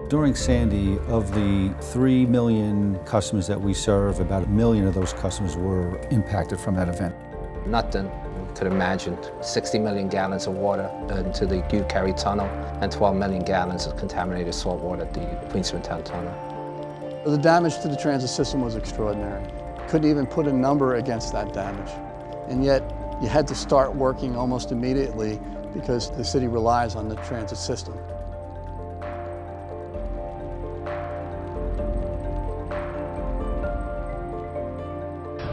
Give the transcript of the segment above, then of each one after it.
During Sandy, of the 3 million customers that we serve, about 1 million of those customers were impacted from that event. Nothing we could imagine. 60 million gallons of water into the U-Carry tunnel and 12 million gallons of contaminated salt water at the Queenston tunnel. The damage to the transit system was extraordinary. Couldn't even put a number against that damage. And yet, you had to start working almost immediately because the city relies on the transit system.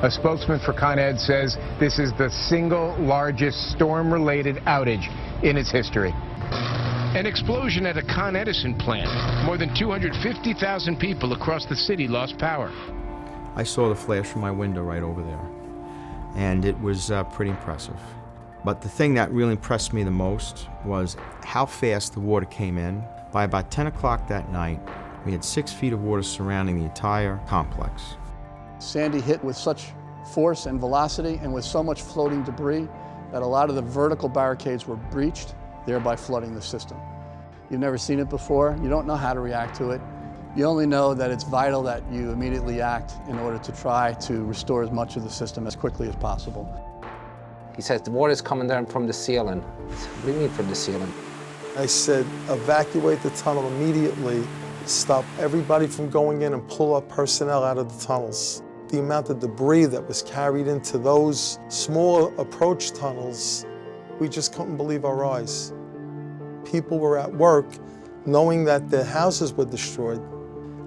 A spokesman for Con Ed says this is the single largest storm-related outage in its history. An explosion at a Con Edison plant. More than 250,000 people across the city lost power. I saw the flash from my window right over there, and it was pretty impressive. But the thing that really impressed me the most was how fast the water came in. By about 10 o'clock that night, we had 6 feet of water surrounding the entire complex. Sandy hit with such force and velocity and with so much floating debris that a lot of the vertical barricades were breached, thereby flooding the system. You've never seen it before, you don't know how to react to it. You only know that it's vital that you immediately act in order to try to restore as much of the system as quickly as possible. He says the water's coming down from the ceiling. What do you mean from the ceiling? I said, evacuate the tunnel immediately, stop everybody from going in and pull up personnel out of the tunnels. The amount of debris that was carried into those small approach tunnels, we just couldn't believe our eyes. People were at work knowing that their houses were destroyed,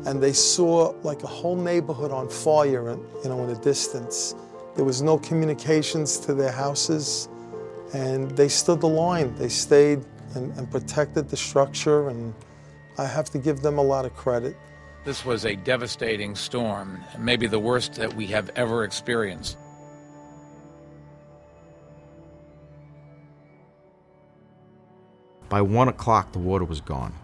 and they saw like a whole neighborhood on fire, in the distance. There was no communications to their houses, and they stood the line. They stayed and protected the structure, and I have to give them a lot of credit. This was a devastating storm, maybe the worst that we have ever experienced. By 1 o'clock, the water was gone.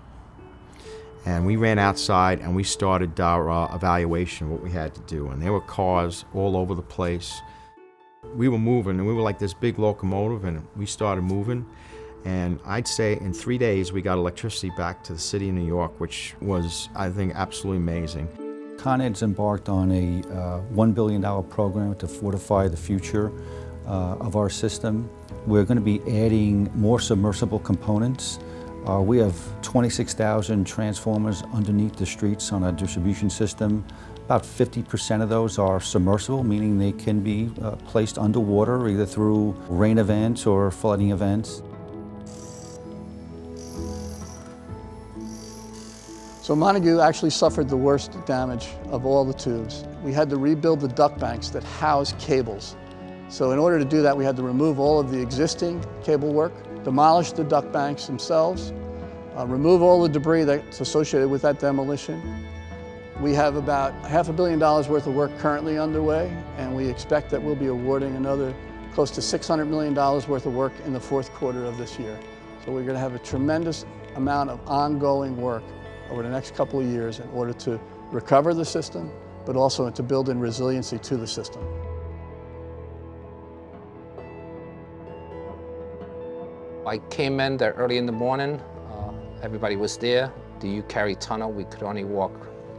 And we ran outside and we started our evaluation of what we had to do. And there were cars all over the place. We were moving, and we were like this big locomotive, and we started moving. And I'd say in 3 days, we got electricity back to the city of New York, which was, I think, absolutely amazing. Con Ed's embarked on a $1 billion program to fortify the future of our system. We're going to be adding more submersible components. We have 26,000 transformers underneath the streets on our distribution system. About 50% of those are submersible, meaning they can be placed underwater either through rain events or flooding events. So Montague actually suffered the worst damage of all the tubes. We had to rebuild the duct banks that house cables. So in order to do that, we had to remove all of the existing cable work, demolish the duct banks themselves, remove all the debris that's associated with that demolition. We have about $500 million worth of work currently underway, and we expect that we'll be awarding another close to $600 million worth of work in the fourth quarter of this year. So we're going to have a tremendous amount of ongoing work over the next couple of years in order to recover the system, but also to build in resiliency to the system. I came in there early in the morning. Everybody was there. The U-Carry tunnel, we could only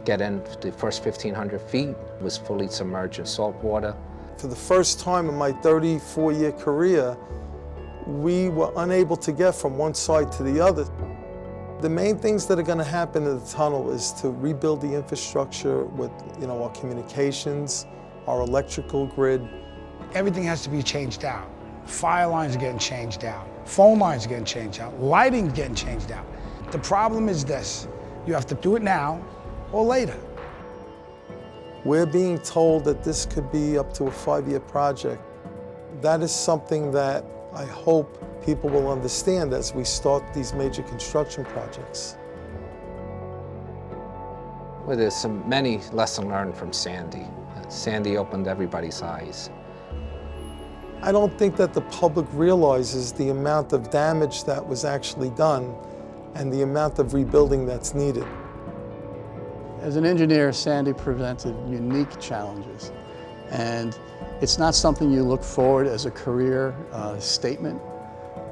get in the first 1,500 feet. It was fully submerged in salt water. For the first time in my 34-year career, we were unable to get from one side to the other. The main things that are going to happen in the tunnel is to rebuild the infrastructure with our communications, our electrical grid. Everything has to be changed out. Fire lines are getting changed out. Phone lines are getting changed out. Lighting's getting changed out. The problem is this: you have to do it now or later. We're being told that this could be up to a 5-year project. That is something that I hope people will understand as we start these major construction projects. Well, there's many lessons learned from Sandy. Sandy opened everybody's eyes. I don't think that the public realizes the amount of damage that was actually done and the amount of rebuilding that's needed. As an engineer, Sandy presented unique challenges, and it's not something you look forward as a career statement,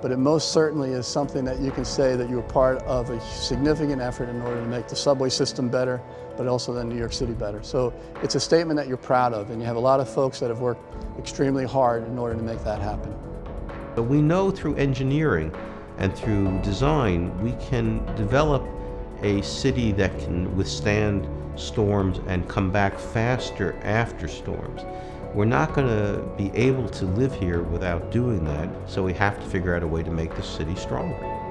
but it most certainly is something that you can say that you were part of a significant effort in order to make the subway system better, but also then New York City better. So it's a statement that you're proud of, and you have a lot of folks that have worked extremely hard in order to make that happen. But we know through engineering and through design, we can develop a city that can withstand storms and come back faster after storms. We're not going to be able to live here without doing that, so we have to figure out a way to make the city stronger.